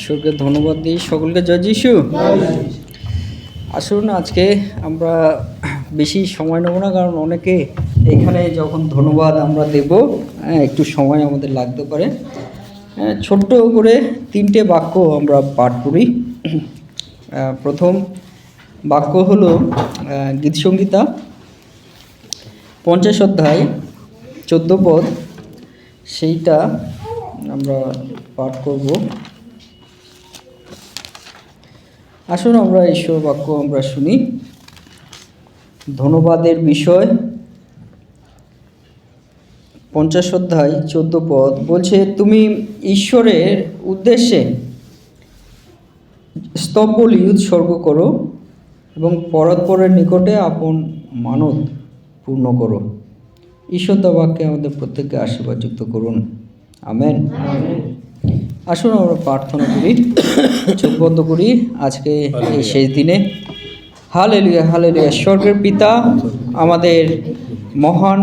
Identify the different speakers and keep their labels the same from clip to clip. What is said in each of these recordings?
Speaker 1: ঈশ্বরকে ধন্যবাদ দিই। সকলকে জয় যিশু। আসুন আজকে আমরা বেশি সময় নেব না, কারণ অনেকে এখানে যখন ধন্যবাদ আমরা দেব একটু সময় আমাদের লাগতে পারে। ছোট্ট করে 3টে বাক্য আমরা পাঠ করি। প্রথম বাক্য হলো গীতসংহিতা 50 অধ্যায় 14 পদ, সেইটা আমরা পাঠ করব। আসুন আমরা ঈশ্বর বাক্য আমরা শুনি। ধন্যবাদের বিষয় 50 অধ্যায় 14 পদ বলছে, তুমি ঈশ্বরের উদ্দেশ্যে স্তববলি উৎসর্গ করো এবং পরস্পরের নিকটে আপন মানত পূর্ণ করো। ঈশ্বর বাক্যে আমাদের প্রত্যেককে আশীর্বাদ যুক্ত করুন। আমেন। আসুন আমরা প্রার্থনা করি, চোখ বন্ধ করি আজকে এই শেষ দিনে। Hallelujah, hallelujah. স্বর্গের পিতা, আমাদের মহান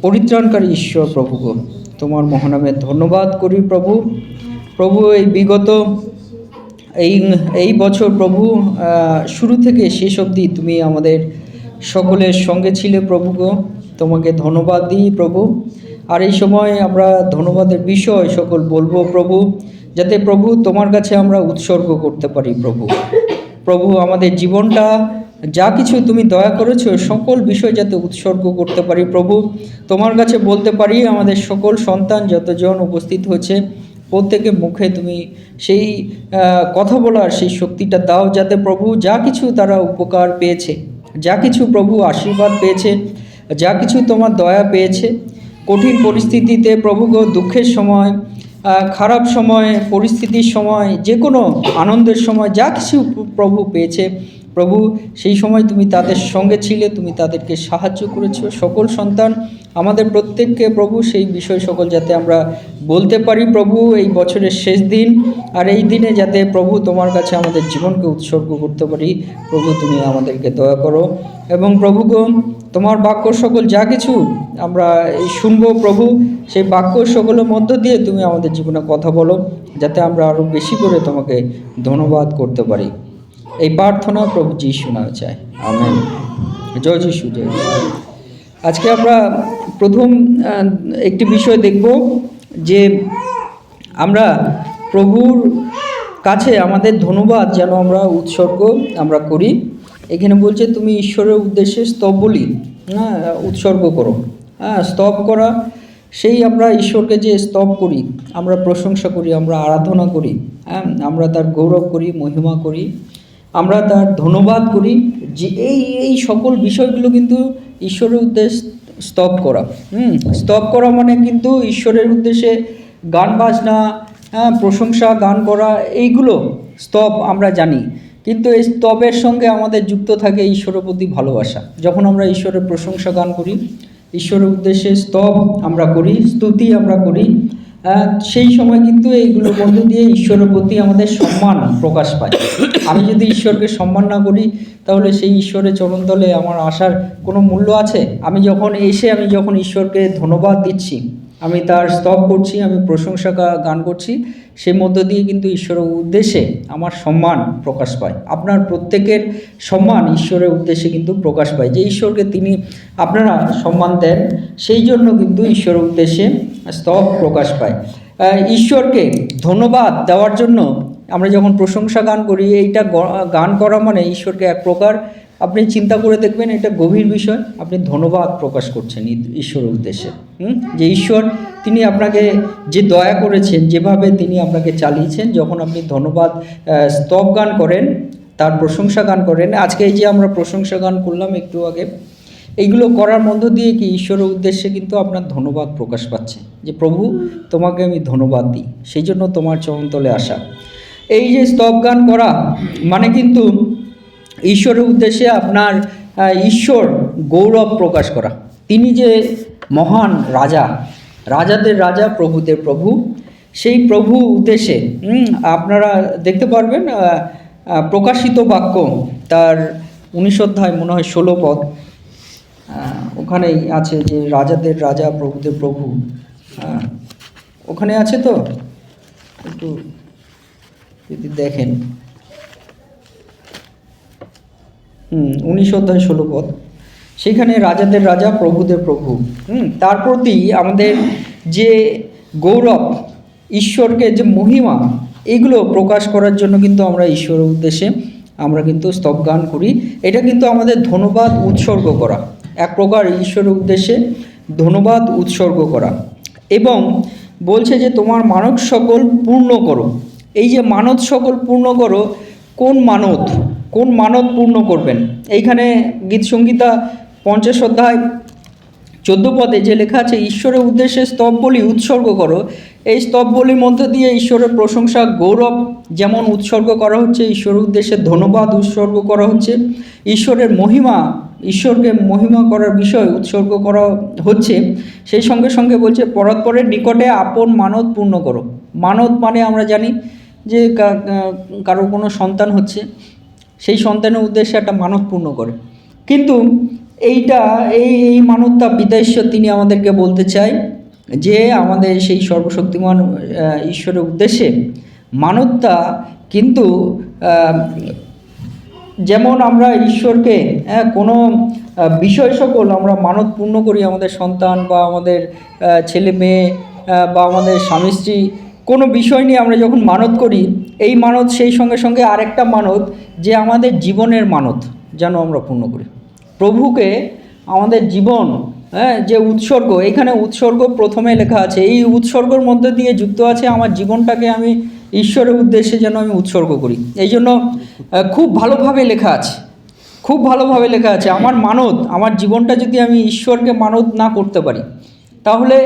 Speaker 1: পরিত্রাণকারী ঈশ্বর প্রভু গো, তোমার মহানামে ধন্যবাদ করি প্রভু। প্রভু এই বিগত এই বছর প্রভু শুরু থেকে শেষ অবধি তুমি আমাদের সকলের সঙ্গে ছিলে প্রভু গো, তোমাকে ধন্যবাদ দিই প্রভু। আর এই সময় আমরা ধন্যবাদের বিষয় সকল বলবো প্রভু, যাতে প্রভু তোমার কাছে আমরা উৎসর্গ করতে পারি প্রভু। প্রভু আমাদের জীবনটা যা কিছু তুমি দয়া করেছো সকল বিষয় যাতে উৎসর্গ করতে পারি প্রভু। তোমার কাছে বলতে পারি আমাদের সকল সন্তান যতজন উপস্থিত হয়েছে প্রত্যেকের মুখে তুমি সেই কথা বলার সেই শক্তিটা দাও, যাতে প্রভু যা কিছু তারা উপকার পেয়েছে, যা কিছু প্রভু আশীর্বাদ পেয়েছে, যা কিছু তোমার দয়া পেয়েছে, কঠিন পরিস্থিতিতে প্রভু গো, দুঃখের সময়, খারাপ সময়, পরিস্থিতির সময়, যে কোনো আনন্দের সময় যা কিছু প্রভু পেয়েছে প্রভু, সেই সময় তুমি তাদের সঙ্গে ছিলে, তুমি তাদেরকে সাহায্য করেছো। সকল সন্তান আমাদের প্রত্যেককে প্রভু সেই বিষয় সকল যাতে আমরা বলতে পারি প্রভু এই বছরের শেষ দিন, আর এই দিনে যাতে প্রভু তোমার কাছে আমাদের জীবনকে উৎসর্গ করতে পারি প্রভু, তুমি আমাদেরকে দয়া করো। এবং প্রভু গো, তোমার বাক্য সকল যা কিছু আমরা শুনবো প্রভু, সেই বাক্য সকলের মধ্য দিয়ে তুমি আমাদের জীবনে কথা বলো, যাতে আমরা আরও বেশি করে তোমাকে ধন্যবাদ করতে পারি। এই প্রার্থনা প্রভু যিশু নামে চাই, আমেন। জয় যিশু, জয় যিশু। আজকে আমরা প্রথম একটি বিষয় দেখব যে আমরা প্রভুর কাছে আমাদের ধন্যবাদ যেন আমরা উৎসর্গ আমরা করি। এখানে বলছে তুমি ঈশ্বরের উদ্দেশ্যে স্তববলি উৎসর্গ করো। স্তব করা, সেই আমরা ঈশ্বরকে যে স্তব করি, আমরা প্রশংসা করি, আমরা আরাধনা করি, আমরা তার গৌরব করি, মহিমা করি, আমরা তার ধন্যবাদ করি, যে এই সকল বিষয়গুলো কিন্তু ঈশ্বরের উদ্দেশ্যে স্তব করা। স্তব করা মানে কিন্তু ঈশ্বরের উদ্দেশ্যে গান বাজনা, প্রশংসা গান করা, এইগুলো স্তব আমরা জানি। কিন্তু এই স্তবের সঙ্গে আমাদের যুক্ত থাকে ঈশ্বরের প্রতি ভালোবাসা। যখন আমরা ঈশ্বরের প্রশংসা গান করি, ঈশ্বরের উদ্দেশ্যে স্তব আমরা করি, স্তুতি আমরা করি, সেই সময় কিন্তু এইগুলোর মধ্য দিয়ে ঈশ্বরের প্রতি আমাদের সম্মান প্রকাশ পায়। আমি যদি ঈশ্বরকে সম্মান না করি, তাহলে সেই ঈশ্বরের চরণতলে আমার আসার কোনো মূল্য আছে? আমি যখন ঈশ্বরকে ধন্যবাদ দিচ্ছি, আমি তার স্তব করছি, আমি প্রশংসা গান করছি, সেই মধ্য দিয়ে কিন্তু ঈশ্বরের উদ্দেশ্যে আমার সম্মান প্রকাশ পায়। আপনার প্রত্যেকের সম্মান ঈশ্বরের উদ্দেশ্যে কিন্তু প্রকাশ পায়, যে ঈশ্বরকে তিনি আপনারা সম্মান দেন, সেই জন্য কিন্তু ঈশ্বরের উদ্দেশ্যে স্তব প্রকাশ পায়। ঈশ্বরকে ধন্যবাদ দেওয়ার জন্য আমরা যখন প্রশংসা গান করি, এইটা গান করা মানে ঈশ্বরকে এক প্রকার, আপনি চিন্তা করে দেখবেন, এটা গভীর বিষয়, আপনি ধন্যবাদ প্রকাশ করছেন ঈশ্বরের উদ্দেশ্যে। যে ঈশ্বর তিনি আপনাকে যে দয়া করেছেন, যেভাবে তিনি আপনাকে চালিয়েছেন, যখন আপনি ধন্যবাদ স্তব গান করেন, তার প্রশংসা গান করেন। আজকে এই যে আমরা প্রশংসা গান করলাম একটু আগে, এইগুলো করার মধ্য দিয়ে কি ঈশ্বরের উদ্দেশ্যে কিন্তু আপনার ধন্যবাদ প্রকাশ পাচ্ছে, যে প্রভু তোমাকে আমি ধন্যবাদ দিই, সেই জন্য তোমার চরণতলে আসা। এই যে স্তব গান করা মানে কিন্তু ঈশ্বরের উদ্দেশ্যে আপনার ঈশ্বর গৌরব প্রকাশ করা। তিনি যে মহান রাজা, রাজাদের রাজা, প্রভুদের প্রভু, সেই প্রভু উদ্দেশ্যে আপনারা দেখতে পারবেন প্রকাশিত বাক্য তার 19 অধ্যায় মনে হয় 16 পদ, ওখানেই আছে যে রাজাদের রাজা, প্রভুদের প্রভু। ওখানে আছে তো, একটু যদি দেখেন 19 অধ্যায় 16 পদ, সেখানে রাজাদের রাজা প্রভুদের প্রভু, তার প্রতি আমাদের যে গৌরব, ঈশ্বরকে যে মহিমা, এগুলো প্রকাশ করার জন্য কিন্তু আমরা ঈশ্বরের উদ্দেশ্যে আমরা কিন্তু স্তব গান করি। এটা কিন্তু আমাদের ধন্যবাদ উৎসর্গ করা, এক প্রকার ঈশ্বরের উদ্দেশ্যে ধন্যবাদ উৎসর্গ করা। এবং বলছে যে তোমার মানব সকল পূর্ণ করো। এই যে মানব সকল পূর্ণ করো, কোন মানত পূর্ণ করবেন? এইখানে গীত সংহিতা 50 অধ্যায় 14 পদে যে লেখা আছে, ঈশ্বরের উদ্দেশ্যে স্তব বলি উৎসর্গ করো। এই স্তব বলির মধ্য দিয়ে ঈশ্বরের প্রশংসা, গৌরব যেমন উৎসর্গ করা হচ্ছে, ঈশ্বরের উদ্দেশ্যে ধন্যবাদ উৎসর্গ করা হচ্ছে, ঈশ্বরের মহিমা, ঈশ্বরকে মহিমা করার বিষয় উৎসর্গ করা হচ্ছে। সেই সঙ্গে সঙ্গে বলছে পরস্পরের নিকটে আপন মানত পূর্ণ করো। মানত মানে আমরা জানি যে কারো কোনো সন্তান হচ্ছে, সেই সন্তানের উদ্দেশ্যে একটা মানত পূর্ণ করে। কিন্তু এই মানবতা পিতা ঈশ্বর তিনি আমাদেরকে বলতে চাই যে আমাদের সেই সর্বশক্তিমান ঈশ্বরের উদ্দেশ্যে মানবতা কিন্তু যেমন আমরা ঈশ্বরকে কোনো বিষয় সকল আমরা মানত পূর্ণ করি, আমাদের সন্তান বা আমাদের ছেলে মেয়ে বা আমাদের স্বামী স্ত্রী, কোনো বিষয় নিয়ে আমরা যখন মানত করি, এই মানত সেই সঙ্গে সঙ্গে আরেকটা মানত যে আমাদের জীবনের মানত যেন আমরা পূর্ণ করি। প্রভুকে আমাদের জীবন, যে উৎসর্গ, এখানে উৎসর্গ প্রথমে লেখা আছে, এই উৎসর্গর মধ্যে দিয়ে যুক্ত আছে আমার জীবনটাকে আমি ঈশ্বরের উদ্দেশ্যে যেন আমি উৎসর্গ করি। এই জন্য খুব ভালোভাবে লেখা আছে, আমার মানত, আমার জীবনটা যদি আমি ঈশ্বরকে মানত না করতে পারি, তাহলে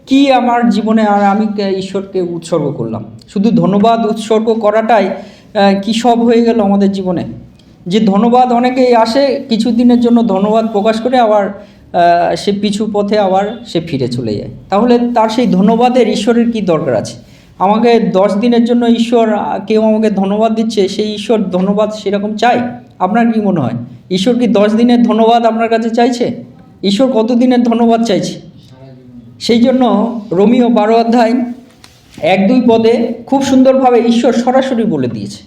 Speaker 1: কি আমার জীবনে আর আমি ঈশ্বরকে উৎসর্গ করলাম? শুধু ধন্যবাদ উৎসর্গ করাটাই কি সব হয়ে গেল আমাদের জীবনে? যে ধন্যবাদ অনেকেই আসে কিছুদিনের জন্য ধন্যবাদ প্রকাশ করে, আবার সে পিছু পথে আবার সে ফিরে চলে যায়। তাহলে তার সেই ধন্যবাদের ঈশ্বরের কি দরকার আছে? আমাকে 10 দিনের জন্য ঈশ্বর কেউ আমাকে ধন্যবাদ দিচ্ছে, সেই ঈশ্বর ধন্যবাদ সেরকম চাই? আপনার কি মনে হয় ঈশ্বর কি 10 দিনের ধন্যবাদ আপনার কাছে চাইছে? ঈশ্বর কত দিনের ধন্যবাদ চাইছে? সেই জন্য রোমিও 12 অধ্যায় 1-2 পদে খুব সুন্দরভাবে ঈশ্বর সরাসরি বলে দিয়েছে,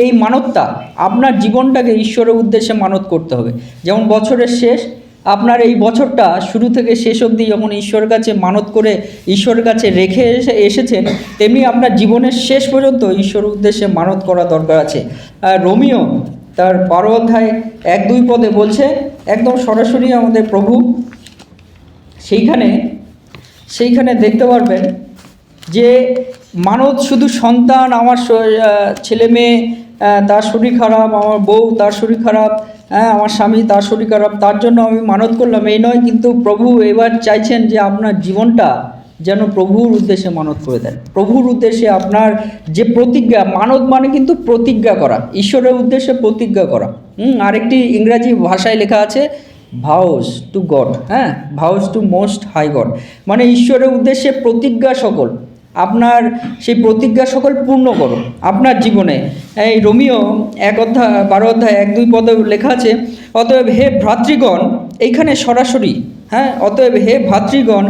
Speaker 1: এই মানতটা আপনার জীবনটাকে ঈশ্বরের উদ্দেশ্যে মানত করতে হবে। যেমন বছরের শেষ, আপনার এই বছরটা শুরু থেকে শেষ অবধি যখন ঈশ্বরের কাছে মানত করে ঈশ্বরের কাছে রেখে এসেছেন, তেমনি আপনার জীবনের শেষ পর্যন্ত ঈশ্বরের উদ্দেশ্যে মানত করা দরকার আছে। রোমিও তার 12 অধ্যায় 1-2 পদে বলছে একদম সরাসরি আমাদের প্রভু, সেইখানে দেখতে পারবেন যে মানত শুধু সন্তান, আমার ছেলে মেয়ে তার শরীর খারাপ, আমার বউ তার শরীর খারাপ, আমার স্বামী তার শরীর খারাপ, তার জন্য আমি মানত করলাম, এই নয়। কিন্তু প্রভু এবার চাইছেন যে আপনার জীবনটা যেন প্রভুর উদ্দেশ্যে মানত করে দেন। প্রভুর উদ্দেশ্যে আপনার যে প্রতিজ্ঞা, মানত মানে কিন্তু প্রতিজ্ঞা করা, ঈশ্বরের উদ্দেশ্যে প্রতিজ্ঞা করা। আরেকটি ইংরাজি ভাষায় লেখা আছে vows to God, vows to most high God, মানে ঈশ্বরের উদ্দেশ্যে প্রতিজ্ঞা সকল, আপনার সেই প্রতিজ্ঞা সকল পূর্ণ করো আপনার জীবনে। এই রোমিও 12 অধ্যায় 1-2 পদে লেখা আছে, অতএব হে ভ্রাতৃগণ, এইখানে সরাসরি অতএব হে ভ্রাতৃগণ,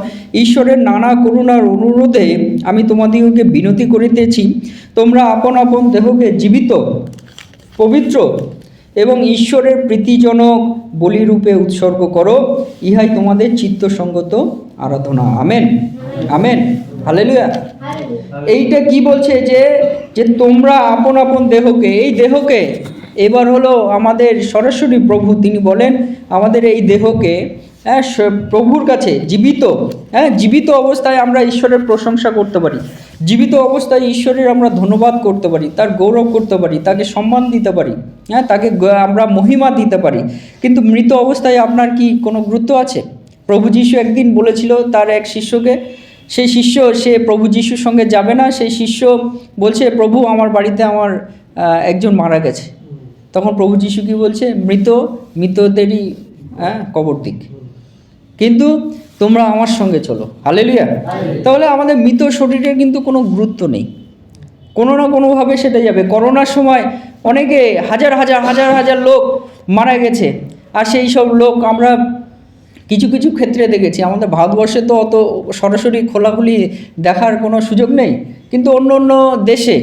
Speaker 1: ঈশ্বরের নানা করুণার অনুরোধে আমি তোমাদিগকে বিনতি করিতেছি, তোমরা আপন আপন দেহকে জীবিত, পবিত্র এবং ঈশ্বরের প্রীতিজনক বলিরূপে উৎসর্গ করো, ইহাই তোমাদের চিত্তসঙ্গত আরাধনা। Amen, amen, hallelujah. এইটা কি বলছে যে তোমরা আপন আপন দেহকে, এই দেহকে এবার হলো আমাদের সরাসরি প্রভু তিনি বলেন আমাদের এই দেহকে প্রভুর কাছে জীবিত অবস্থায় আমরা ঈশ্বরের প্রশংসা করতে পারি, জীবিত অবস্থায় ঈশ্বরের আমরা ধন্যবাদ করতে পারি, তার গৌরব করতে পারি, তাকে সম্মান দিতে পারি, তাকে আমরা মহিমা দিতে পারি। কিন্তু মৃত অবস্থায় আপনার কি কোনো গুরুত্ব আছে? প্রভু যীশু একদিন বলেছিল তার এক শিষ্যকে, সেই শিষ্য সে প্রভু যীশুর সঙ্গে যাবে না, সেই শিষ্য বলছে প্রভু আমার বাড়িতে আমার একজন মারা গেছে। তখন প্রভু যীশু কি বলছে, মৃতদেরই কবর দিক, কিন্তু তোমরা আমার সঙ্গে চলো। হালেলুয়া। তাহলে আমাদের মৃত শরীরের কিন্তু কোনো গুরুত্ব নেই, কোনো না কোনোভাবে সেটা যাবে। করোনার সময় অনেকে হাজার লোক মারা গেছে, আর সেই সব লোক আমরা কিছু ক্ষেত্রে দেখেছি। আমাদের ভারতবর্ষে তো অত সরাসরি খোলাখুলি দেখার কোনো সুযোগ নেই, কিন্তু অন্য অন্য দেশে,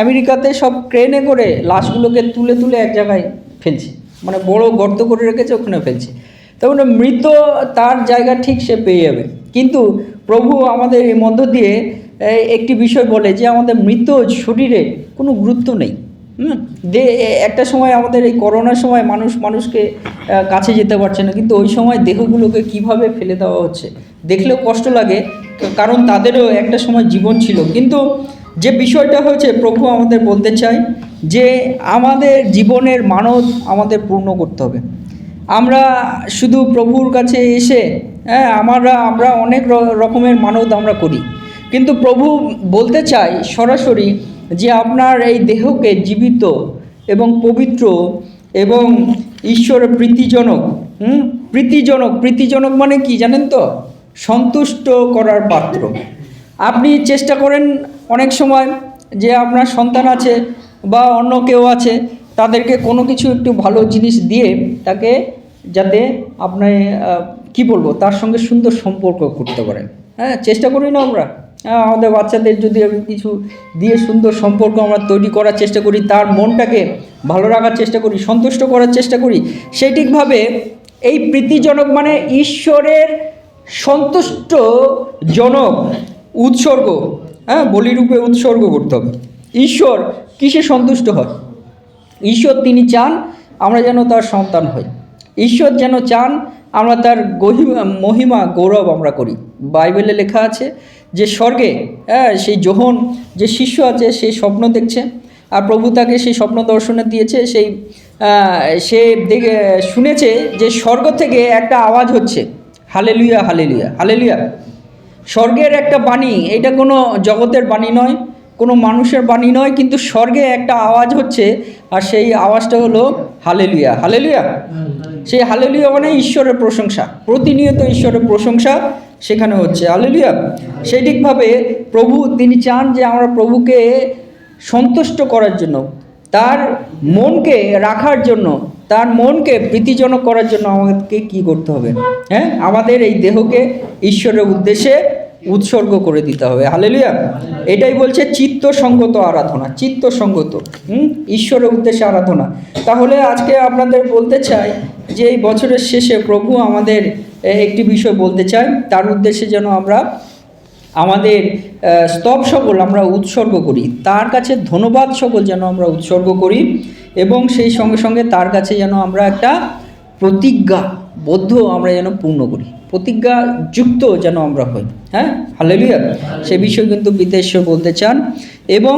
Speaker 1: আমেরিকাতে সব ক্রেনে করে লাশগুলোকে তুলে তুলে এক জায়গায় ফেলছে, মানে বড় গর্ত করে রেখেছে, ওখানে ফেলছে। তার মানে মৃত তার জায়গা ঠিক সে পেয়ে যাবে। কিন্তু প্রভু আমাদের এই মধ্য দিয়ে একটি বিষয় বলে যে আমাদের মৃত শরীরে কোনো গুরুত্ব নেই। একটা সময় আমাদের এই করোনার সময় মানুষকে কাছে যেতে পারছে না, কিন্তু ওই সময় দেহগুলোকে কিভাবে ফেলে দেওয়া হচ্ছে দেখলেও কষ্ট লাগে, কারণ তাদেরও একটা সময় জীবন ছিল। কিন্তু যে বিষয়টা হয়েছে, প্রভু আমাদের বলতে চাই যে আমাদের জীবনের মানত আমাদের পূর্ণ করতে হবে। আমরা শুধু প্রভুর কাছে এসে আমরা অনেক রকমের মানত আমরা করি, কিন্তু প্রভু বলতে চাই সরাসরি যে আপনার এই দেহকে জীবিত এবং পবিত্র এবং ঈশ্বরের প্রীতিজনক মানে কি জানেন তো? সন্তুষ্ট করার পাত্র। আপনি চেষ্টা করেন অনেক সময় যে আপনার সন্তান আছে বা অন্য কেউ আছে, তাদেরকে কোনো কিছু একটু ভালো জিনিস দিয়ে তাকে যাতে আপনি তার সঙ্গে সুন্দর সম্পর্ক করতে পারেন। চেষ্টা করি না আমরা? আমাদের বাচ্চাদের যদি আমি কিছু দিয়ে সুন্দর সম্পর্ক আমরা তৈরি করার চেষ্টা করি, তার মনটাকে ভালো রাখার চেষ্টা করি, সন্তুষ্ট করার চেষ্টা করি, সেই ঠিকভাবে এই প্রীতিজনক মানে ঈশ্বরের সন্তুষ্টজনক উৎসর্গ, বলিরূপে উৎসর্গ করতে হবে। ঈশ্বর কিসে সন্তুষ্ট হয়? ঈশ্বর তিনি চান আমরা যেন তার সন্তান হই। ঈশ্বর যেন চান আমরা তার মহিমা গৌরব আমরা করি। বাইবেলে লেখা আছে যে স্বর্গে সেই যোহন যে শিষ্য আছে, সেই স্বপ্ন দেখছে, আর প্রভু তাকে সেই স্বপ্ন দর্শনে দিয়েছে। সে শুনেছে যে স্বর্গ থেকে একটা আওয়াজ হচ্ছে, হালেলুয়া হালেলুয়া হালেলুয়া। স্বর্গের একটা বাণী, এটা কোনো জগতের বাণী নয়, কোনো মানুষের বাণী নয়, কিন্তু স্বর্গে একটা আওয়াজ হচ্ছে, আর সেই আওয়াজটা হলো হালেলুয়া হালেলুয়া। সেই হালেলুয়া মানে ঈশ্বরের প্রশংসা, প্রতিনিয়ত ঈশ্বরের প্রশংসা সেখানে হচ্ছে, হালেলুয়া। সেই ঠিকভাবে প্রভু তিনি চান যে আমরা প্রভুকে সন্তুষ্ট করার জন্য, তার মনকে রাখার জন্য, তার মনকে প্রীতিজনক করার জন্য আমাদেরকে কি করতে হবে? আমাদের এই দেহকে ঈশ্বরের উদ্দেশ্যে উৎসর্গ করে দিতে হবে, হালেলুয়া। এটাই বলছে চিত্তসঙ্গত আরাধনা, চিত্তসঙ্গত ঈশ্বরের উদ্দেশ্যে আরাধনা। তাহলে আজকে আপনাদের বলতে চাই যে এই বছরের শেষে প্রভু আমাদের একটি বিষয় বলতে চাই, তার উদ্দেশ্যে যেন আমরা আমাদের স্তব সকল আমরা উৎসর্গ করি, তার কাছে ধন্যবাদ সকল যেন আমরা উৎসর্গ করি, এবং সেই সঙ্গে সঙ্গে তার কাছে যেন আমরা একটা প্রতিজ্ঞাবদ্ধ আমরা যেন পূর্ণ করি, প্রতিজ্ঞাযুক্ত যেন আমরা হই। হালেলুয়া। সে বিষয় কিন্তু বিদেশে বলতে চান। এবং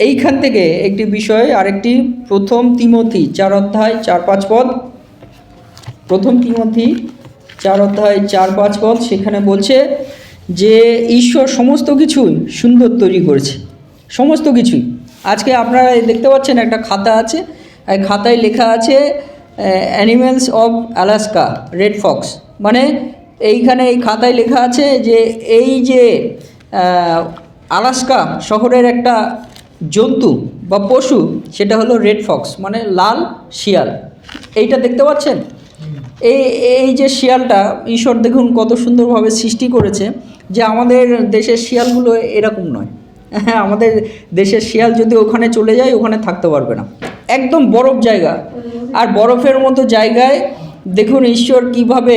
Speaker 1: এইখান থেকে একটি বিষয় আরেকটি, 1 তিমথি 4:4-5 পদ, 1 তিমথি 4:4-5 পদ, সেখানে বলছে যে ঈশ্বর সমস্ত কিছুই সুন্দর তৈরি করেছে, সমস্ত কিছুই। আজকে আপনারা দেখতে পাচ্ছেন একটা খাতা আছে, এই খাতায় লেখা আছে animals of Alaska red Fox, মানে এইখানে এই খাতায় লেখা আছে যে এই যে আলাস্কা শহরের একটা জন্তু বা পশু, সেটা হলো রেড ফক্স, মানে লাল শিয়াল। এইটা দেখতে পাচ্ছেন? এই যে শিয়ালটা, ঈশ্বর দেখুন কত সুন্দরভাবে সৃষ্টি করেছে, যে আমাদের দেশের শিয়ালগুলো এরকম নয়। আমাদের দেশের শিয়াল যদি ওখানে চলে যায়, ওখানে থাকতে পারবে না, একদম বরফ জায়গা, আর বরফের মতো জায়গায় দেখুন ঈশ্বর কিভাবে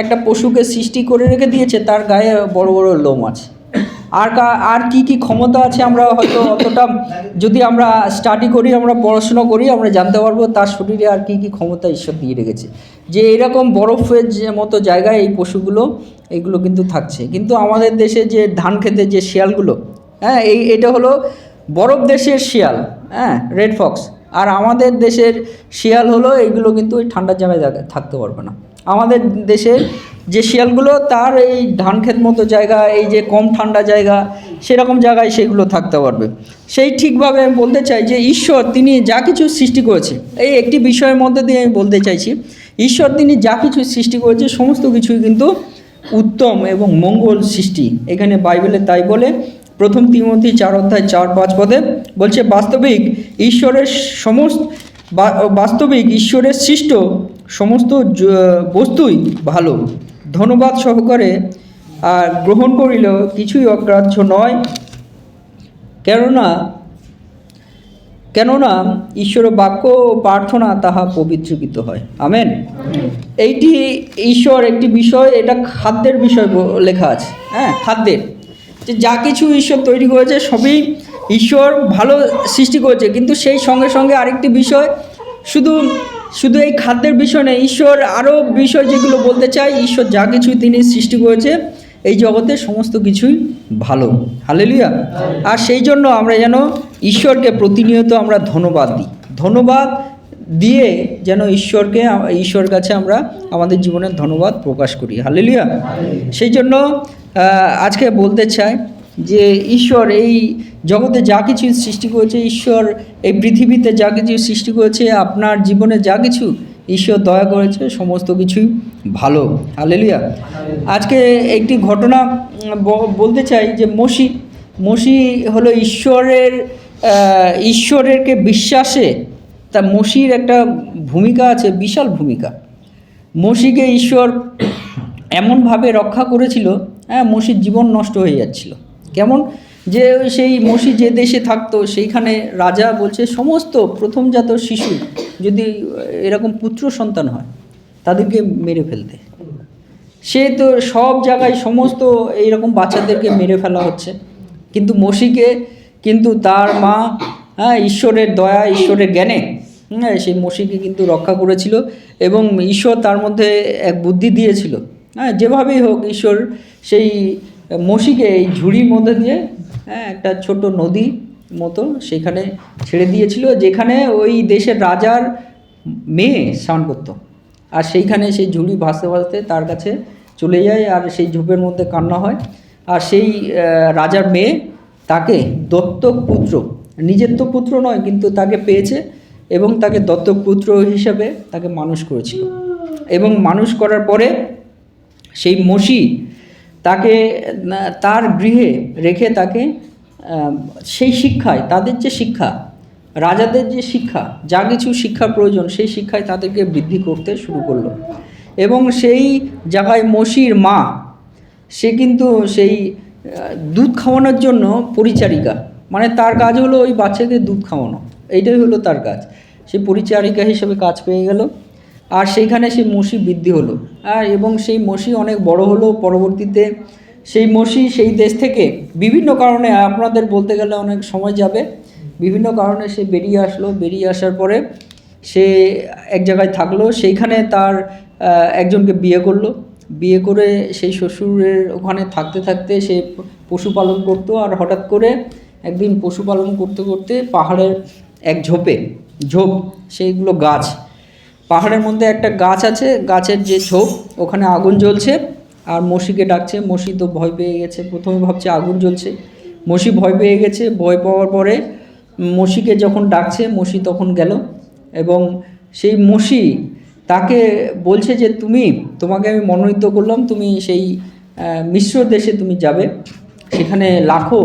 Speaker 1: একটা পশুকে সৃষ্টি করে রেখে দিয়েছে, তার গায়ে বড় বড় লোম আছে। আর কি ক্ষমতা আছে আমরা হয়তো অতটা যদি আমরা স্টাডি করি, আমরা পড়াশোনা করি, আমরা জানতে পারবো তার শরীরে আর কি ক্ষমতা ঈশ্বর দিয়ে রেখেছে, যে এরকম বরফের মতো জায়গায় এই পশুগুলো এইগুলো কিন্তু থাকছে। কিন্তু আমাদের দেশে যে ধান খেতে যে শিয়ালগুলো, এটা হলো বরফ দেশের শিয়াল, রেড ফক্স। আর আমাদের দেশের শিয়াল হলো এইগুলো কিন্তু ওই ঠান্ডার জায়গায় থাকতে পারবে না। আমাদের দেশের যে শিয়ালগুলো, তার এই ধান ক্ষেত মতো জায়গা, এই যে কম ঠান্ডা জায়গা, সেরকম জায়গায় সেগুলো থাকতে পারবে। সেই ঠিকভাবে আমি বলতে চাই যে ঈশ্বর তিনি যা কিছু সৃষ্টি করেছে, এই একটি বিষয়ের মধ্যে দিয়ে আমি বলতে চাইছি, ঈশ্বর তিনি যা কিছু সৃষ্টি করেছে সমস্ত কিছুই কিন্তু উত্তম এবং মঙ্গল সৃষ্টি। এখানে বাইবেলে তাই বলে। 1 তিমথি 4:4-5 পদে বলছে বাস্তবিক ঈশ্বরের সৃষ্ট সমস্ত বস্তুই ভালো, ধন্যবাদ সহকারে আর গ্রহণ করিলেও কিছুই অগ্রাহ্য নয়, কেননা ঈশ্বরের বাক্য ও প্রার্থনা তাহা পবিত্রকৃত হয়। আমেন। এইটি ঈশ্বর একটি বিষয়, এটা খাদ্যের বিষয় লেখা আছে, হ্যাঁ, খাদ্যের, যে যা কিছু ঈশ্বর তৈরি করেছে সবই ঈশ্বর ভালো সৃষ্টি করেছে, কিন্তু সেই সঙ্গে সঙ্গে আরেকটি বিষয়, শুধু এই খাদ্যের বিষয় নেই, ঈশ্বর আরও বিষয় যেগুলো বলতে চাই, ঈশ্বর যা কিছুই তিনি সৃষ্টি করেছে এই জগতে সমস্ত কিছুই ভালো। হালেলুয়া। আর সেই জন্য আমরা যেন ঈশ্বরকে প্রতিনিয়ত আমরা ধন্যবাদ দিই, ধন্যবাদ দিয়ে যেন ঈশ্বরের কাছে আমরা আমাদের জীবনের ধন্যবাদ প্রকাশ করি। হালেলুয়া। সেই জন্য আজকে বলতে চাই যে ঈশ্বর এই জগতে যা কিছু সৃষ্টি করেছে, ঈশ্বর এই পৃথিবীতে যা কিছু সৃষ্টি করেছে, আপনার জীবনে যা কিছু ঈশ্বর দয়া করেছে সমস্ত কিছুই ভালো। হালেলুয়া। আজকে একটি ঘটনা বলতে চাই যে মসি হলো ঈশ্বরেরকে বিশ্বাসে তা মসির একটা ভূমিকা আছে, বিশাল ভূমিকা। মসিকে ঈশ্বর এমনভাবে রক্ষা করেছিল, হ্যাঁ, মসির জীবন নষ্ট হয়ে যাচ্ছিল। কেমন? যে সেই মসি যে দেশে থাকতো সেইখানে রাজা বলছে সমস্ত প্রথমজাত শিশু যদি এরকম পুত্র সন্তান হয় তাদেরকে মেরে ফেলতে। সে তো সব জায়গায় সমস্ত এইরকম বাচ্চাদেরকে মেরে ফেলা হচ্ছে, কিন্তু মসিকে কিন্তু তার মা, হ্যাঁ, ঈশ্বরের দয়া, ঈশ্বরের জ্ঞানে, হ্যাঁ, সেই মসিকে কিন্তু রক্ষা করেছিল এবং ঈশ্বর তার মধ্যে এক বুদ্ধি দিয়েছিল, হ্যাঁ, যেভাবেই হোক ঈশ্বর সেই মসিকে এই ঝুড়ির মধ্যে দিয়ে, হ্যাঁ, একটা ছোট নদী মতো সেখানে ছেড়ে দিয়েছিল, যেখানে ওই দেশের রাজার মেয়ে স্নান করতো। আর সেইখানে সেই ঝুড়ি ভাসতে ভাসতে তার কাছে চলে যায়, আর সেই ঝোপের মধ্যে কান্না হয়। আর সেই রাজার মেয়ে তাকে দত্তক পুত্র, নিজের তো পুত্র নয়, কিন্তু তাকে পেয়েছে এবং তাকে দত্তক পুত্র হিসাবে তাকে মানুষ করেছিল। এবং মানুষ করার পরে সেই মসি তাকে তার গৃহে রেখে তাকে সেই শিক্ষায়, তাদের যে শিক্ষা, রাজাদের যে শিক্ষা, যা কিছু শিক্ষা প্রয়োজন সেই শিক্ষায় তাদেরকে বৃদ্ধি করতে শুরু করলো। এবং সেই জায়গায় মসির মা, সে কিন্তু সেই দুধ খাওয়ানোর জন্য পরিচারিকা, মানে তার কাজ হলো ওই বাচ্চাকে দুধ খাওয়ানো, এইটাই হলো তার কাজ। সে পরিচারিকা হিসেবে কাজ পেয়ে গেল, আর সেইখানে সেই মসি বৃদ্ধি হলো। এবং সেই মসি অনেক বড় হলো। পরবর্তীতে সেই মসি সেই দেশ থেকে বিভিন্ন কারণে, আপনাদের বলতে গেলে অনেক সময় যাবে, বিভিন্ন কারণে সে বেরিয়ে আসলো। বেরিয়ে আসার পরে সে এক জায়গায় থাকলো, সেইখানে তার একজনকে বিয়ে করলো। বিয়ে করে সেই শ্বশুরের ওখানে থাকতে থাকতে সে পশুপালন করতো। আর হঠাৎ করে একদিন পশুপালন করতে করতে পাহাড়ের এক ঝোপ, সেইগুলো গাছ, পাহাড়ের মধ্যে একটা গাছ আছে, গাছের যে ঝোপ, ওখানে আগুন জ্বলছে। আর মসিকে ডাকছে। মসি তো ভয় পেয়ে গেছে, প্রথমে ভাবছে আগুন জ্বলছে, মসি ভয় পেয়ে গেছে। ভয় পাওয়ার পরে মসিকে যখন ডাকছে, মসি তখন গেল এবং সেই মসি তাকে বলছে যে তোমাকে আমি মনোনীত করলাম, তুমি সেই মিশ্র দেশে তুমি যাবে, সেখানে লাখো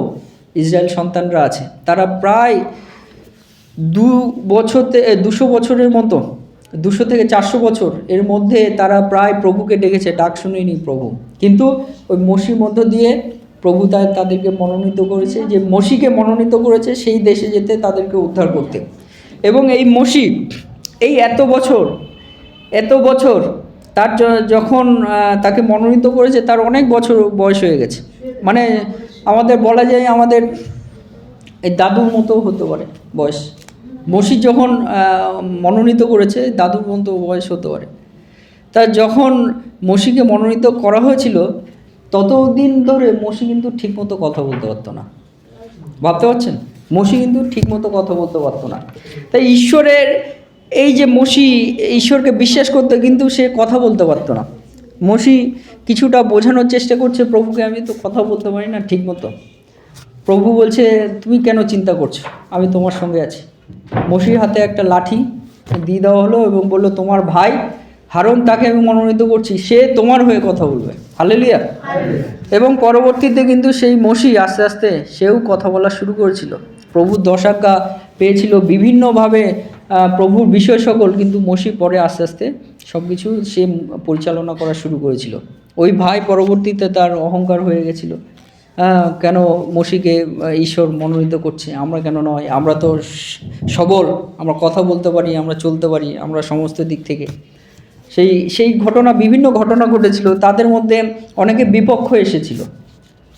Speaker 1: ইসরায়েল সন্তানরা আছে, তারা প্রায় 200 বছরের মতো, 200 থেকে 400 বছর এর মধ্যে তারা প্রায় প্রভুকে ডেকেছে, ডাক শুনেনি প্রভু, কিন্তু ওই মসির মধ্য দিয়ে প্রভু তাদেরকে মনোনীত করেছে, যে মসিকে মনোনীত করেছে সেই দেশে যেতে, তাদেরকে উদ্ধার করতে। এবং এই মসি এই এত বছর তার যখন তাকে মনোনীত করেছে, তার অনেক বছর বয়স হয়ে গেছে, মানে আমাদের বলা যায় আমাদের এই দাদুর মতো হতে পারে বয়স। মসি যখন মনোনীত করেছে, দাদুর মতো বয়স হতে পারে। তা যখন মসিকে মনোনীত করা হয়েছিল, ততদিন ধরে মসি কিন্তু ঠিকমতো কথা বলতে পারতো না। ভাবতে পারছেন? মসি কিন্তু ঠিকমতো কথা বলতে পারতো না। তাই ঈশ্বরের এই যে মসি ঈশ্বরকে বিশ্বাস করতে, কিন্তু সে কথা বলতে পারতো না। মসি কিছুটা বোঝানোর চেষ্টা করছে প্রভুকে, আমি তো কথা বলতে পারি না ঠিকমতো। প্রভু বলছে, তুমি কেন চিন্তা করছো, আমি তোমার সঙ্গে আছি। মসির হাতে একটা লাঠি দিয়ে দেওয়া হলো এবং বললো, তোমার ভাই হারুন, তাকে আমি মনোনীত করছি, সে তোমার হয়ে কথা বলবে। হালেলুয়া। এবং পরবর্তীতে কিন্তু সেই মসি আস্তে আস্তে সেও কথা বলা শুরু করেছিল, প্রভুর দশাজ্ঞা পেয়েছিল বিভিন্নভাবে, প্রভুর বিষয় সকল, কিন্তু মসি পরে আস্তে আস্তে সব কিছু সে পরিচালনা করা শুরু করেছিল। ওই ভাই পরবর্তীতে তার অহংকার হয়ে গেছিল, কেন মসিকে ঈশ্বর মনোনীত করছে, আমরা কেন নয়? আমরা তো সবল, আমরা কথা বলতে পারি, আমরা চলতে পারি, আমরা সমস্ত দিক থেকে। সেই ঘটনা, বিভিন্ন ঘটনা ঘটেছিল, তাদের মধ্যে অনেকে বিপক্ষ এসেছিল।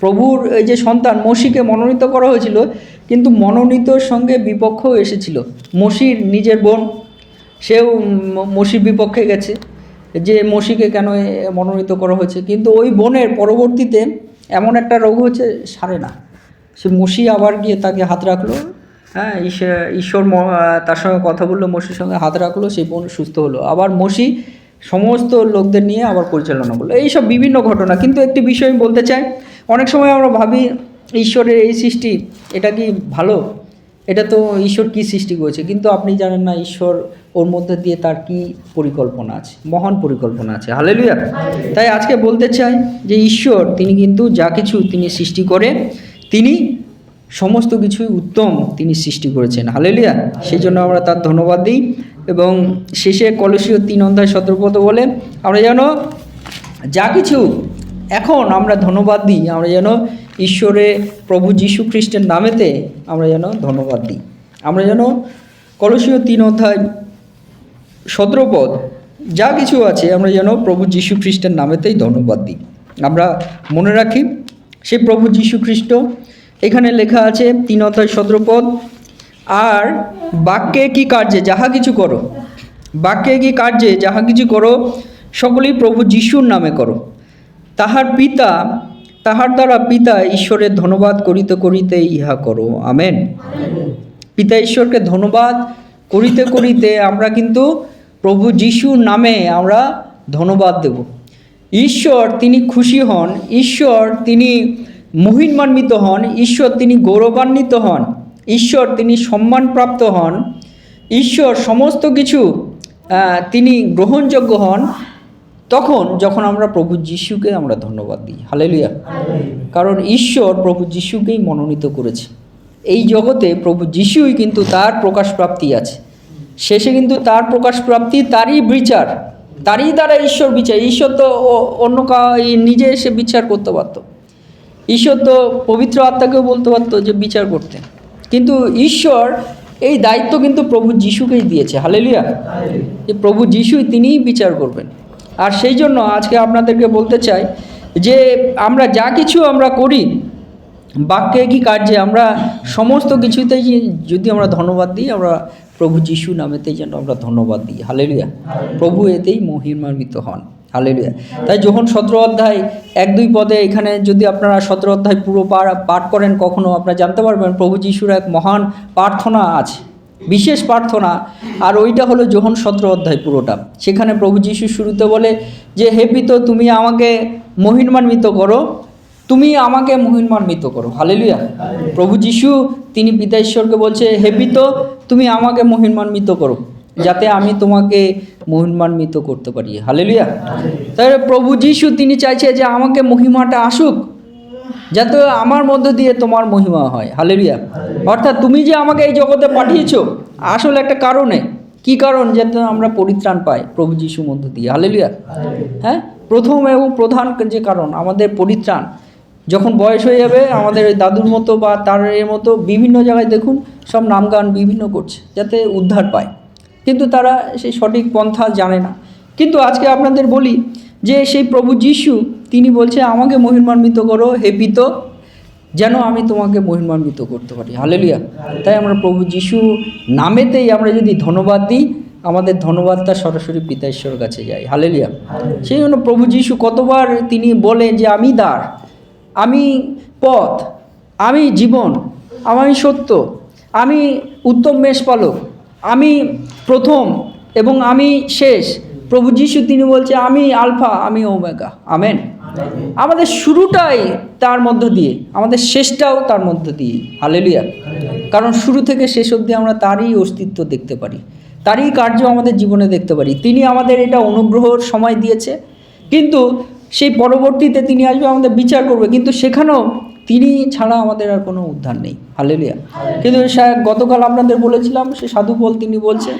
Speaker 1: প্রভুর এই যে সন্তান মসিকে মনোনীত করা হয়েছিল, কিন্তু মনোনীতর সঙ্গে বিপক্ষও এসেছিল। মসির নিজের বোন, সেও মসির বিপক্ষে গেছে যে মসিকে কেন মনোনীত করা হয়েছে। কিন্তু ওই বোনের পরবর্তীতে এমন একটা রোগ হচ্ছে, সারে না। সে মসি আবার গিয়ে তাকে হাত রাখলো, হ্যাঁ, ঈশ্বর তার সঙ্গে কথা বললো, মসির সঙ্গে হাত রাখলো, সেই বোন সুস্থ হলো। আবার মসি সমস্ত লোকদের নিয়ে আবার পরিচালনা করলো। এইসব বিভিন্ন ঘটনা। কিন্তু একটি বিষয় আমি বলতে চাই, অনেক সময় আমরা ভাবি ঈশ্বরের এই সৃষ্টি, এটা কি ভালো? এটা তো ঈশ্বর কি সৃষ্টি করেছে, কিন্তু আপনি জানেন না ঈশ্বর ওর মধ্যে দিয়ে তার কি পরিকল্পনা আছে, মহান পরিকল্পনা আছে। হালেলুয়া। তাই আজকে বলতে চাই যে ঈশ্বর তিনি কিন্তু যা কিছু তিনি সৃষ্টি করে, তিনি সমস্ত কিছুই উত্তম তিনি সৃষ্টি করেছেন। হালেলুয়া। সেই জন্য আমরা তার ধন্যবাদ দিই। এবং শেষে কলসীয় 3:17 বলে আমরা যেন যা কিছু এখন আমরা ধন্যবাদ দিই, আমরা যেন ঈশ্বরে প্রভু যীশু খ্রিস্টের নামেতে আমরা যেন ধন্যবাদ দিই। আমরা যেন কলসীয় 3:17 যা কিছু আছে আমরা যেন প্রভু যীশু খ্রিস্টের নামেতেই ধন্যবাদ দিই। আমরা মনে রাখি সেই প্রভু যীশু খ্রিস্ট, এখানে লেখা আছে 3:17, আর বাক্যে কি কার্যে যাহা কিছু করো, বাক্যে কি কার্যে যাহা কিছু করো, সকলেই প্রভু যীশুর নামে করো, তাহার দ্বারা পিতা ঈশ্বরের ধন্যবাদ করিতে করিতে ইহা করো। আমেন। পিতা ঈশ্বরকে ধন্যবাদ করিতে করিতে আমরা কিন্তু প্রভু যীশুর নামে আমরা ধন্যবাদ দেব। ঈশ্বর তিনি খুশি হন, ঈশ্বর তিনি মহিমান্বিত হন, ঈশ্বর তিনি গৌরবান্বিত হন, ঈশ্বর তিনি সম্মানপ্রাপ্ত হন, ঈশ্বর সমস্ত কিছু তিনি গ্রহণযোগ্য হন যখন আমরা প্রভু যীশুকে আমরা ধন্যবাদ দিই। হালেলুয়া। কারণ ঈশ্বর প্রভু যীশুকেই মনোনীত করেছে। এই জগতে প্রভু যীশুই কিন্তু তার প্রকাশ প্রাপ্তি আছে, শেষে কিন্তু তার প্রকাশ প্রাপ্তি, তারই বিচার, তারই দ্বারা ঈশ্বর বিচার। ঈশ্বর তো অন্য নিজে এসে বিচার করতে পারত, ঈশ্বর তো পবিত্র আত্মাকেও বলতে পারত যে বিচার করতে, কিন্তু ঈশ্বর এই দায়িত্ব কিন্তু প্রভু যীশুকেই দিয়েছে। হালেলুয়া। যে প্রভু যীশুই তিনিই বিচার করবেন। আর সেই জন্য আজকে আপনাদেরকে বলতে চাই যে আমরা যা কিছু আমরা করি, বাক্যে কি কার্যে, আমরা সমস্ত কিছুতেই যদি আমরা ধন্যবাদ দিই, আমরা প্রভু যীশু নামেতেই যেন আমরা ধন্যবাদ দিই। হালেলুয়া। প্রভু এতেই মহিমান্বিত হন। হালেলুয়া। তাই যখন 17:1-2 এখানে যদি আপনারা 17 পুরো পাঠ করেন, কখনো আপনারা জানতে পারবেন প্রভু যীশুর এক মহান প্রার্থনা আছে, বিশেষ প্রার্থনা। আর ওইটা হলো যোহন 17 পুরোটা। সেখানে প্রভু যীশু শুরুতে বলে যে হে পিতা, তুমি আমাকে মহিমান্বিত করো, তুমি আমাকে মহিমান্বিত করো। হালেলুয়া। প্রভু যীশু তিনি পিতা ঈশ্বরকে বলছে, হে পিতা, তুমি আমাকে মহিমান্বিত করো, যাতে আমি তোমাকে মহিমান্বিত করতে পারি। হালেলুয়া। তাই প্রভু যীশু তিনি চাইছে যে আমাকে মহিমাটা আসুক, যাতে আমার মধ্য দিয়ে তোমার মহিমা হয়। হালেলুয়া। অর্থাৎ তুমি যে আমাকে এই জগতে পাঠিয়েছো, আসলে একটা কারণে, কি কারণ? যাতে আমরা পরিত্রাণ পাই প্রভু যীশুর মধ্য দিয়ে। হালেলুয়া। হ্যাঁ, প্রথম এবং প্রধান যে কারণ আমাদের পরিত্রাণ। যখন বয়স হয়ে যাবে, আমাদের ওই দাদুর মতো বা তার এর মতো বিভিন্ন জায়গায় দেখুন সব নামগান বিভিন্ন করছে যাতে উদ্ধার পায়, কিন্তু তারা সেই সঠিক পন্থা জানে না। কিন্তু আজকে আপনাদের বলি যে সেই প্রভু যীশু তিনি বলছে আমাকে মহিমান্বিত করো হে পিতা, যেন আমি তোমাকে মহিমান্বিত করতে পারি। হালেলুয়া। তাই আমরা প্রভু যীশু নামেতেই আমরা যদি ধন্যবাদ দিই, আমাদের ধন্যবাদটা সরাসরি পিতা ঈশ্বরের কাছে যায়। হালেলুয়া। সেই জন্য প্রভু যীশু কতবার তিনি বলে যে আমি দ্বার, আমি পথ, আমি জীবন, আমি সত্য, আমি উত্তম মেষপালক, আমি প্রথম এবং আমি শেষ। প্রভু যীশু তিনি বলছে আমি আলফা, আমি ওমেগা। আমেন। আমাদের শুরুটাই তার মধ্য দিয়ে, আমাদের শেষটাও তার মধ্য দিয়ে। হালেলুয়া। কারণ শুরু থেকে শেষ অবধি আমরা তারই অস্তিত্ব দেখতে পারি, তারই কার্য আমাদের জীবনে দেখতে পারি। তিনি আমাদের এটা অনুগ্রহর সময় দিয়েছে, কিন্তু সেই পরবর্তীতে তিনি আসবে, আমাদের বিচার করবে, কিন্তু সেখানেও তিনি ছাড়া আমাদের আর কোনো উদ্ধার নেই। হালেলুয়া। কিন্তু গতকাল আপনাদের বলেছিলাম, সে সাধু পল তিনি বলছে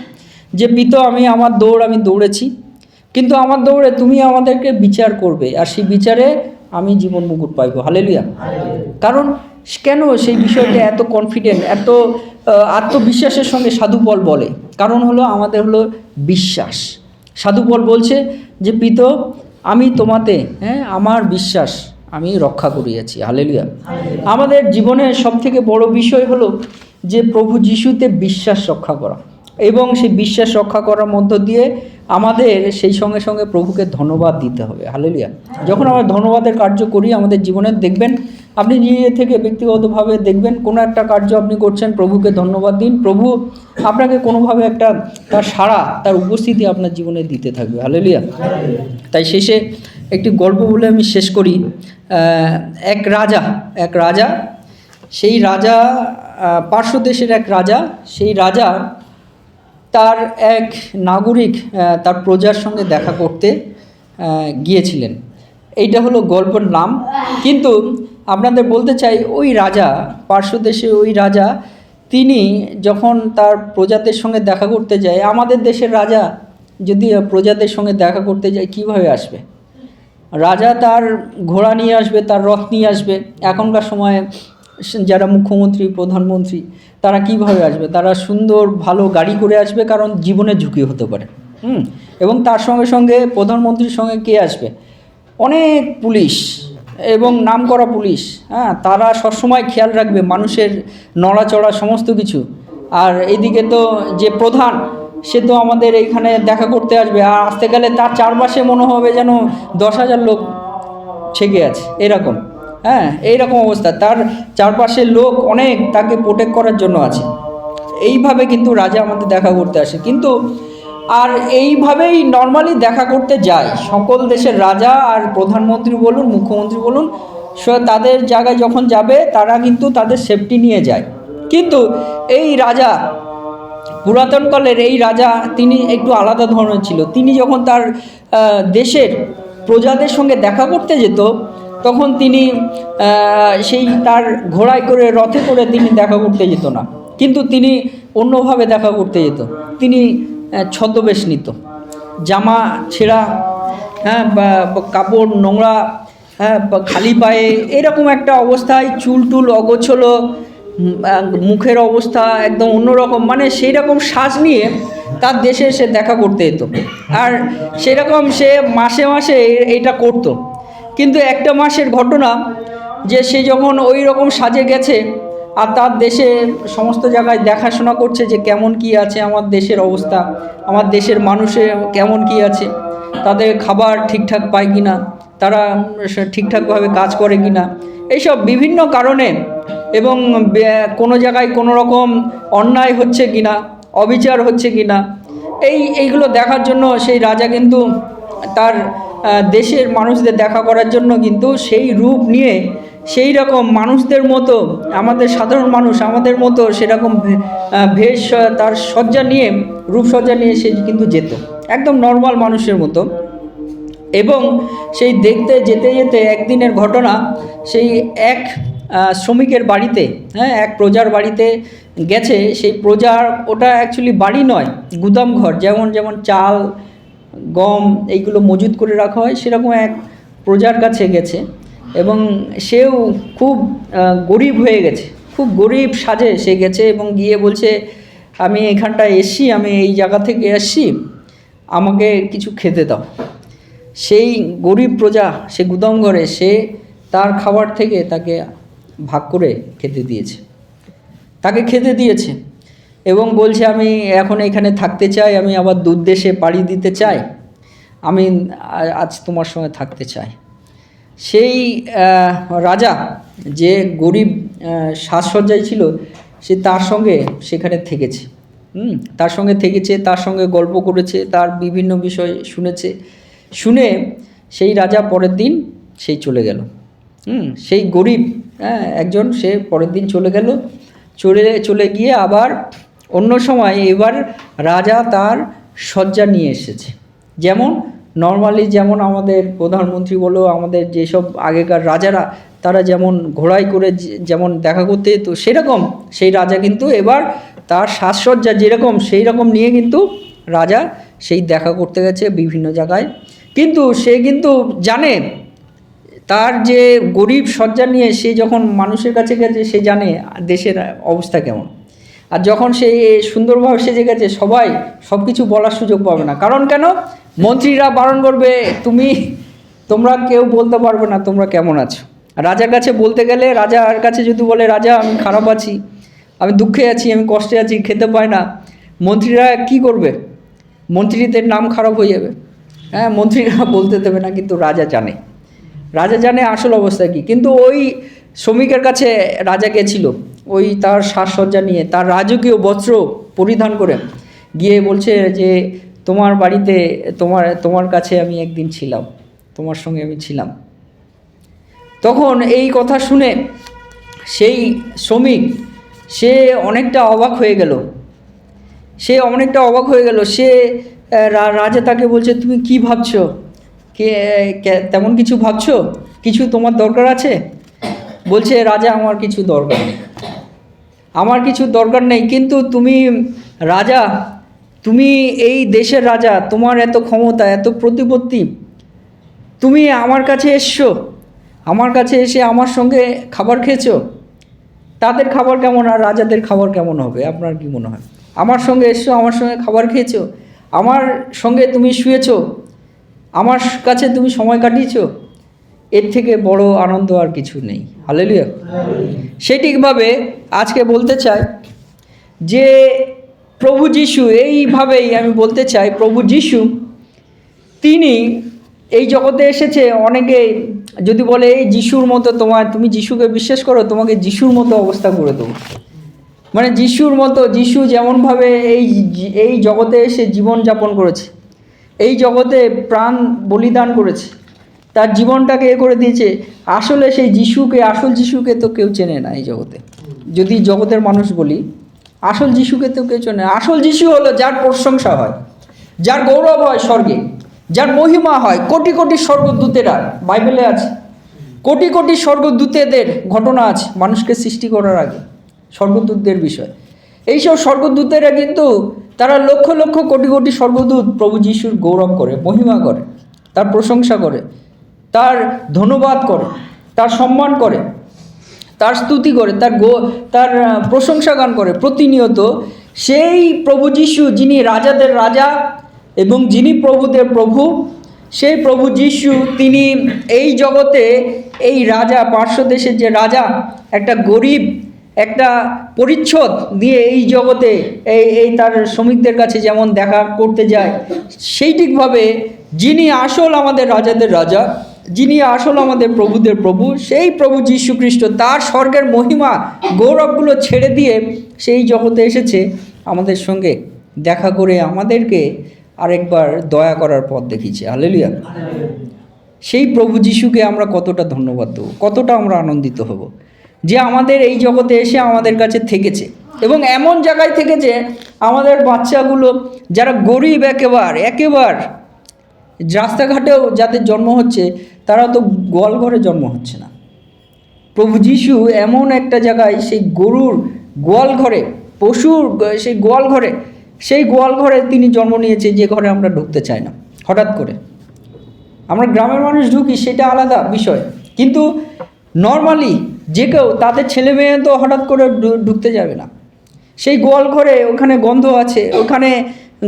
Speaker 1: যে পিতা, আমি আমার দৌড় আমি দৌড়েছি, কিন্তু আমার দৌড়ে তুমি আমাদেরকে বিচার করবে, আর সেই বিচারে আমি জীবন মুকুট পাইব। হালেলুয়া। কারণ কেন সেই বিষয়টা এত কনফিডেন্ট, এত আত্মবিশ্বাসের সঙ্গে সাধু পল বলে? কারণ হলো আমাদের হলো বিশ্বাস। সাধু পল বলছে যে পিত, আমি তোমাতে আমার বিশ্বাস আমি রক্ষা করিয়াছি। হালেলুয়া। আমাদের জীবনের সবথেকে বড় বিষয় হলো যে প্রভু যিশুতে বিশ্বাস রক্ষা করা, এবং সেই বিশ্বাস রক্ষা করার মধ্য দিয়ে আমাদের সেই সঙ্গে সঙ্গে প্রভুকে ধন্যবাদ দিতে হবে। হালেলুয়া। যখন আমরা ধন্যবাদের কার্য করি আমাদের জীবনে, দেখবেন আপনি নিজে থেকে ব্যক্তিগতভাবে দেখবেন কোনো একটা কার্য আপনি করছেন, প্রভুকে ধন্যবাদ দিন, প্রভু আপনাকে কোনোভাবে একটা তার সাড়া, তার উপস্থিতি আপনার জীবনে দিতে থাকবে। হালেলুয়া। তাই শেষে একটি গল্প বলে আমি শেষ করি। এক রাজা, সেই রাজা পার্শ্ব দেশের এক রাজা, সেই রাজা তার এক নাগরিক তার প্রজার সঙ্গে দেখা করতে গিয়েছিলেন। এইটা হলো গল্পের নাম। কিন্তু আপনাদের বলতে চাই, ওই রাজা, পার্শ্ব দেশে ওই রাজা, তিনি যখন তার প্রজাদের সঙ্গে দেখা করতে যায়, আমাদের দেশের রাজা যদি প্রজাদের সঙ্গে দেখা করতে যায় কিভাবে আসবে? রাজা তার ঘোড়া নিয়ে আসবে, তার রথ নিয়ে আসবে। এখনকার সময়ে যারা মুখ্যমন্ত্রী, প্রধানমন্ত্রী, তারা কিভাবে আসবে? তারা সুন্দর ভালো গাড়ি করে আসবে, কারণ জীবনের ঝুঁকি হতে পারে। এবং তার সঙ্গে সঙ্গে প্রধানমন্ত্রীর সঙ্গে কে আসবে? অনেক পুলিশ এবং নামকরা পুলিশ। তারা সবসময় খেয়াল রাখবে মানুষের নড়াচড়া সমস্ত কিছু। আর এইদিকে তো যে প্রধান, সে তো আমাদের এইখানে দেখা করতে আসবে, আর আসতে গেলে তার চারপাশে মনে হবে যেন 10,000 লোক ছেকে আছে, এরকম। এইরকম অবস্থা, তার চারপাশের লোক অনেক তাকে প্রোটেক্ট করার জন্য আছে। এইভাবে কিন্তু রাজা আমাদের দেখা করতে আসে। কিন্তু আর এইভাবেই নর্মালি দেখা করতে যায় সকল দেশের রাজা, আর প্রধানমন্ত্রী বলুন, মুখ্যমন্ত্রী বলুন, তাদের জায়গায় যখন যাবে তারা কিন্তু তাদের সেফটি নিয়ে যায়। কিন্তু এই রাজা, পুরাতনকালের এই রাজা, তিনি একটু আলাদা ধরনের ছিল। তিনি যখন তার দেশের প্রজাদের সঙ্গে দেখা করতে যেত, তখন তিনি সেই তার ঘোড়ায় করে, রথে করে তিনি দেখা করতে যেত না, কিন্তু তিনি অন্যভাবে দেখা করতে যেত। তিনি ছদ্মবেশ নিত, জামা ছেঁড়া, বা কাপড় নোংরা, খালি পায়ে, এরকম একটা অবস্থায়, চুল টুল অগোছলো, মুখের অবস্থা একদম অন্যরকম, মানে সেই রকম সাজ নিয়ে তার দেশে সে দেখা করতে যেত। আর সেরকম সে মাসে মাসে এটা করতো। কিন্তু একটা মাসের ঘটনা, যে সে যখন ওই রকম সাজে গেছে আর তার দেশে সমস্ত জায়গায় দেখাশোনা করছে যে কেমন কি আছে আমার দেশের অবস্থা, আমার দেশের মানুষের কেমন কি আছে, তাদের খাবার ঠিকঠাক পায় কি না, তারা ঠিকঠাকভাবে কাজ করে কি না, এইসব বিভিন্ন কারণে, এবং কোনো জায়গায় কোনো রকম অন্যায় হচ্ছে কি না, অবিচার হচ্ছে কি না, এইগুলো দেখার জন্য সেই রাজা কিন্তু তার দেশের মানুষদের দেখা করার জন্য কিন্তু সেই রূপ নিয়ে, সেই রকম মানুষদের মতো, আমাদের সাধারণ মানুষ আমাদের মতো সেরকম বেশ তার সজ্জা নিয়ে, রূপসজ্জা নিয়ে সে কিন্তু যেত, একদম নর্মাল মানুষের মতো। এবং সেই দেখতে যেতে যেতে একদিনের ঘটনা, সেই এক শ্রমিকের বাড়িতে, এক প্রজার বাড়িতে গেছে। সেই প্রজার, ওটা অ্যাকচুয়ালি বাড়ি নয়, গুদাম ঘর, যেমন চাল, গম এইগুলো মজুত করে রাখা হয়, সেরকম এক প্রজার কাছে গেছে। এবং সেও খুব গরিব হয়ে গেছে, খুব গরিব সাজে সে গেছে, এবং গিয়ে বলছে, আমি এখানটায় এসছি, আমি এই জায়গা থেকে এসছি, আমাকে কিছু খেতে দাও। সেই গরিব প্রজা, সে গুদাম ঘরে, সে তার খাবার থেকে তাকে ভাগ করে খেতে দিয়েছে, তাকে খেতে দিয়েছে, এবং বলছে, আমি এখন এখানে থাকতে চাই, আমি আবার দূর দেশে পাড়ি দিতে চাই, আমি আজ তোমার সঙ্গে থাকতে চাই। সেই রাজা, যে গরিব সাজসজ্জায় ছিল, সে তার সঙ্গে সেখানে থেকেছে, তার সঙ্গে থেকেছে, তার সঙ্গে গল্প করেছে, তার বিভিন্ন বিষয় শুনেছে। শুনে সেই রাজা পরের দিন সেই চলে গেল। সেই গরিব একজন, সে পরের দিন চলে গেল। চলে গিয়ে আবার অন্য সময় এবার রাজা তার সজ্জা নিয়ে এসেছে। যেমন নর্মালি, যেমন আমাদের প্রধানমন্ত্রী বলো, আমাদের যেসব আগেকার রাজারা, তারা যেমন ঘোড়ায় করে যেমন দেখা করতে, তো সেরকম সেই রাজা কিন্তু এবার তার সাজসজ্জা যেরকম, সেই রকম নিয়ে কিন্তু রাজা সেই দেখা করতে গেছে বিভিন্ন জায়গায়। কিন্তু সে কিন্তু জানে তার যে গরিব সজ্জা নিয়ে সে যখন মানুষের কাছে গেছে, সে জানে দেশের অবস্থা কেমন। আর যখন সে সুন্দরভাবে সেজে গেছে, সবাই সব কিছু বলার সুযোগ পাবে না। কারণ কেন? মন্ত্রীরা বারণ করবে, তোমরা কেউ বলতে পারবে না তোমরা কেমন আছো। রাজার কাছে বলতে গেলে, রাজার কাছে যদি বলে, রাজা আমি খারাপ আছি, আমি দুঃখে আছি, আমি কষ্টে আছি, খেতে পাই না, মন্ত্রীরা কি করবে? মন্ত্রীদের নাম খারাপ হয়ে যাবে। হ্যাঁ, মন্ত্রীরা বলতে দেবে না, কিন্তু রাজা জানে আসল অবস্থা কী। কিন্তু ওই শ্রমিকের কাছে রাজা গেছিল, ওই তার সাজসজ্জা নিয়ে, তার রাজকীয় বস্ত্র পরিধান করে গিয়ে বলছে যে তোমার বাড়িতে, তোমার কাছে আমি একদিন ছিলাম, তোমার সঙ্গে আমি ছিলাম। তখন এই কথা শুনে সেই শ্রমিক সে অনেকটা অবাক হয়ে গেল। সে রাজা তাকে বলছে, তুমি কি ভাবছো? তেমন কিছু ভাবছো? কিছু তোমার দরকার আছে? বলছে রাজা, আমার কিছু দরকার নেই, কিন্তু তুমি রাজা, তুমি এই দেশের রাজা, তোমার এত ক্ষমতা, এত প্রতিপত্তি, তুমি আমার কাছে এসছো, আমার কাছে এসে আমার সঙ্গে খাবার খেয়েছো। তাদের খাবার কেমন আর রাজাদের খাবার কেমন হবে আপনার কি মনে হয়? আমার সঙ্গে এসছো, আমার সঙ্গে খাবার খেয়েছো, আমার সঙ্গে তুমি শুয়েছো, আমার কাছে তুমি সময় কাটিয়েছো, এর থেকে বড় আনন্দ আর কিছু নেই। হালেলুয়া। সেটিকভাবে আজকে বলতে চাই যে প্রভু যিশু, এইভাবেই আমি বলতে চাই, প্রভু যিশু তিনি এই জগতে এসেছে। অনেকে যদি বলে এই যিশুর মতো তুমি যিশুকে বিশ্বাস করো, তোমাকে যিশুর মতো অবস্থা করে দেবো। মানে যিশু যেমনভাবে এই জগতে এসে জীবনযাপন করেছে, এই জগতে প্রাণ বলিদান করেছে, তার জীবনটাকে করে দিয়েছে, আসলে সেই আসল যিশুকে তো কেউ চেনে না এই জগতে। যদি জগতের মানুষ বলি, আসল যিশুকে তো কেউ চেনে না। আসল যিশু হলো যার প্রশংসা হয়, যার গৌরব হয় স্বর্গে, যার মহিমা হয়। কোটি কোটি স্বর্গদূতেরা, বাইবেলে আছে, কোটি কোটি স্বর্গদূতেদের ঘটনা আছে মানুষকে সৃষ্টি করার আগে, স্বর্গদূতদের বিষয়। এইসব স্বর্গদূতেরা কিন্তু তারা লক্ষ লক্ষ কোটি কোটি স্বর্গদূত প্রভু যিশুর গৌরব করে, মহিমা করে, তার প্রশংসা করে, তার ধন্যবাদ করে, তার সম্মান করে, তার স্তুতি করে, তার প্রশংসা গান করে প্রতিনিয়ত। সেই প্রভু যিশু, যিনি রাজাদের রাজা এবং যিনি প্রভুদের প্রভু, সেই প্রভু যিশু তিনি এই জগতে, এই রাজা, পার্শ্ব দেশের যে রাজা, একটা গরিব, একটা পরিচ্ছদ দিয়ে এই জগতে এই তার শ্রমিকদের কাছে যেমন দেখা করতে যায়, সেইটিকভাবে যিনি আসল আমাদের রাজাদের রাজা, যিনি আসল আমাদের প্রভুদের প্রভু, সেই প্রভু যীশু খ্রিস্ট তার স্বর্গের মহিমা গৌরবগুলো ছেড়ে দিয়ে সেই জগতে এসেছে আমাদের সঙ্গে দেখা করে আমাদেরকে আরেকবার দয়া করার পথ দেখিয়েছে। হালেলুয়া। সেই প্রভু যিশুকে আমরা কতটা ধন্যবাদ দেবো, কতটা আমরা আনন্দিত হব যে আমাদের এই জগতে এসে আমাদের কাছে থেকেছে, এবং এমন জায়গায় থেকেছে আমাদের বাচ্চাগুলো যারা গরিব, একেবারে রাস্তাঘাটেও যাদের জন্ম হচ্ছে, তারা তো গোয়ালঘরে জন্ম হচ্ছে না। প্রভু যিশু এমন একটা জায়গায়, সেই গরুর গোয়ালঘরে, পশুর সেই গোয়ালঘরে তিনি জন্ম নিয়েছে, যে ঘরে আমরা ঢুকতে চাই না। হঠাৎ করে আমরা গ্রামের মানুষ ঢুকি, সেটা আলাদা বিষয়, কিন্তু নর্মালি যে কেউ, তাদের ছেলে মেয়ে তো হঠাৎ করে ঢুকতে যাবে না। সেই গোয়ালঘরে, ওখানে গন্ধ আছে, ওখানে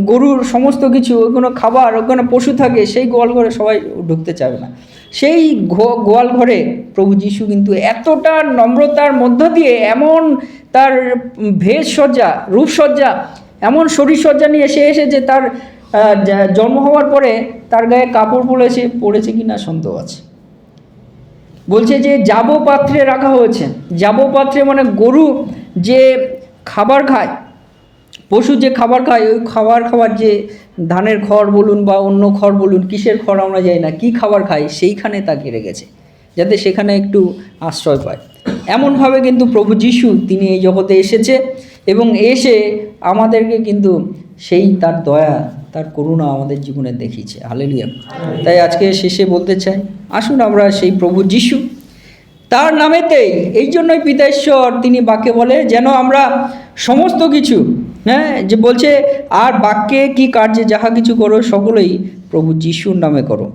Speaker 1: গরুর সমস্ত কিছু, ওখানে খাবার, ওখানে পশু থাকে, সেই গোয়ালঘরে সবাই ঢুকতে চাবে না। সেই গোয়ালঘরে প্রভু যিশু কিন্তু এতটা নম্রতার মধ্য দিয়ে, এমন তার ভেষসজ্জা, রূপসজ্জা, এমন শরীরসজ্জা নিয়ে সে এসেছে, তার জন্ম হওয়ার পরে তার গায়ে কাপড় পড়েছে কি না সন্দেহ আছে। বলছে যে জাব পাত্রে রাখা হয়েছে। জাব পাত্রে মানে গরু যে খাবার খায়, পশু যে খাবার খায়, ওই খাবার যে ধানের খড় বলুন বা অন্য খড় বলুন, কিসের খড় আমরা জানি না, কি খাবার খায়, সেইখানে তাকে রেখেছে, যাতে সেখানে একটু আশ্রয় পায়। এমনভাবে কিন্তু প্রভু যিশু তিনি এই জগতে এসেছে, এবং এসে আমাদেরকে কিন্তু সেই তার দয়া, তার করুণা আমাদের জীবনে দেখিয়েছে। হালেলুয়া। তাই আজকে শেষে বলতে চাই, আসুন আমরা সেই প্রভু যিশু, তার নামেতেই, এই জন্যই পিতা ঈশ্বর তিনি বাক্যে বলে যেন আমরা সমস্ত কিছু, যে বলছে, আর বাক্যে কি কার্যে যাহা কিছু করো সকলেই প্রভু যিশুর নামে করো।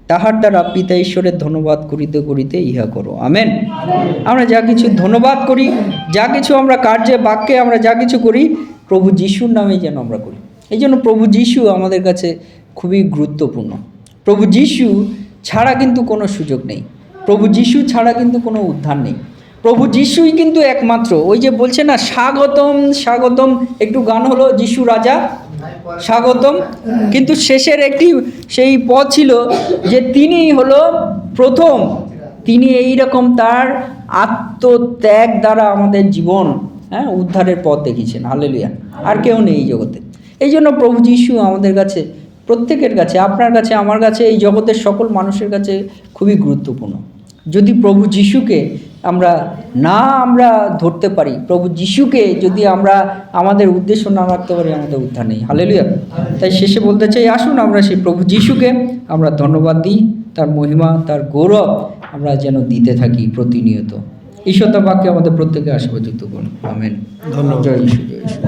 Speaker 1: তাহার দ্বারা পিতা ঈশ্বরের ধন্যবাদ করিতে করিতে ইহা করো। আমেন। আমরা যা কিছু ধন্যবাদ করি, যা কিছু আমরা কার্যে বাক্যে আমরা যা কিছু করি, প্রভু যিশুর নামেই যেন আমরা করি। এই জন্য প্রভু যিশু আমাদের কাছে খুবই গুরুত্বপূর্ণ। প্রভু যিশু ছাড়া কিন্তু কোনো সুযোগ নেই, প্রভু যিশু ছাড়া কিন্তু কোনো উদ্ধার নেই। প্রভু যিশুই কিন্তু একমাত্র, ওই যে বলছে না স্বাগতম স্বাগতম, একটু গান হলো যিশু রাজা স্বাগতম, কিন্তু শেষের একটি সেই পদ ছিল যে তিনি হলো প্রথম, তিনি এইরকম তার আত্মত্যাগ দ্বারা আমাদের জীবন উদ্ধারের পথ দেখিয়েছেন। হালেলুয়া। আর কেউ নেই এই জগতে। এই জন্য প্রভু যিশু আমাদের কাছে, প্রত্যেকের কাছে, আপনার কাছে, আমার কাছে, এই জগতের সকল মানুষের কাছে খুবই গুরুত্বপূর্ণ। যদি প্রভু যিশুকে আমরা ধরতে পারি, প্রভু যিশুকে যদি আমরা আমাদের উদ্দেশ্য না রাখতে পারি, আমাদের উদ্ধার নেই। হালেলুয়া। তাই শেষে বলতে চাই, আসুন আমরা সেই প্রভু যিশুকে আমরা ধন্যবাদ দিই, তার মহিমা, তার গৌরব আমরা যেন দিতে থাকি প্রতিনিয়ত। ঈশ্বর তার বাক্যে আমাদের প্রত্যেকে আশীর্বাদ যুক্ত করুন। আমেন। ধন্যবাদ। জয় যিশু, জয় যিশু।